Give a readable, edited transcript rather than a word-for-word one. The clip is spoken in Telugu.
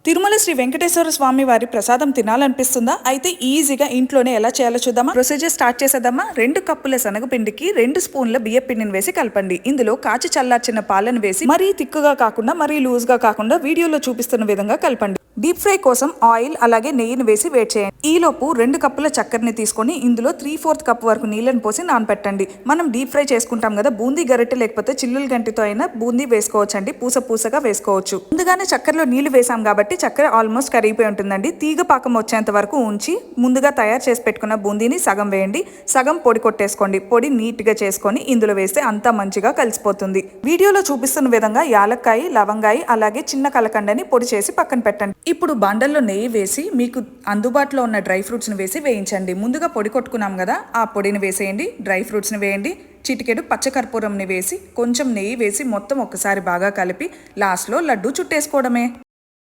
తిరుమల శ్రీ వెంకటేశ్వర స్వామి వారి ప్రసాదం తినాలనిపిస్తుందా? అయితే ఈజీగా ఇంట్లోనే ఎలా చేయాలో చూద్దామా. ప్రొసీజర్ స్టార్ట్ చేసేద్దామా. 2 కప్పుల శనగపిండికి 2 స్పూన్ల బియ్య పిండిని వేసి కలపండి. ఇందులో కాచి చల్లార్చిన పాలను వేసి మరీ తిక్కుగా కాకుండా మరీ లూజ్ గా కాకుండా వీడియోలో చూపిస్తున్న విధంగా కలపండి. డీప్ ఫ్రై కోసం ఆయిల్ అలాగే నెయ్యిని వేసి వేడి చేయండి. ఈలోపు 2 కప్పుల చక్కెరని తీసుకొని ఇందులో 3/4 కప్ వరకు నీళ్ళని పోసి నానపెట్టండి. మనం డీప్ ఫ్రై చేసుకుంటాం కదా, బూందీ గరిటె లేకపోతే చిల్లుల గంటితో అయినా బూందీ వేసుకోవచ్చండి. పూసగా వేసుకోవచ్చు. ముందుగానే చక్కెరలో నీళ్లు వేసాం కాబట్టి చక్కెర ఆల్మోస్ట్ కరిగిపోయి ఉంటుందండి. తీగ పాకం వచ్చేంత వరకు ఉంచి ముందుగా తయారు చేసి పెట్టుకున్న బూందీని సగం వేయండి. సగం పొడి కొట్టేసుకోండి. పొడి నీట్ గా చేసుకొని ఇందులో వేస్తే అంతా మంచిగా కలిసిపోతుంది. వీడియోలో చూపిస్తున్న విధంగా యాలక్కాయ, లవంగాయి అలాగే చిన్న కలకండని పొడి చేసి పక్కన పెట్టండి. ఇప్పుడు బాండల్లో నెయ్యి వేసి మీకు అందుబాటులో ఉన్న డ్రై ఫ్రూట్స్ని వేసి వేయించండి. ముందుగా పొడి కొట్టుకున్నాం కదా, ఆ పొడిని వేసేయండి. డ్రై ఫ్రూట్స్ని వేయండి. చిటికెడు పచ్చకర్పూరంని వేసి కొంచెం నెయ్యి వేసి మొత్తం ఒక్కసారి బాగా కలిపి లాస్ట్లో లడ్డు చుట్టేసుకోవడమే.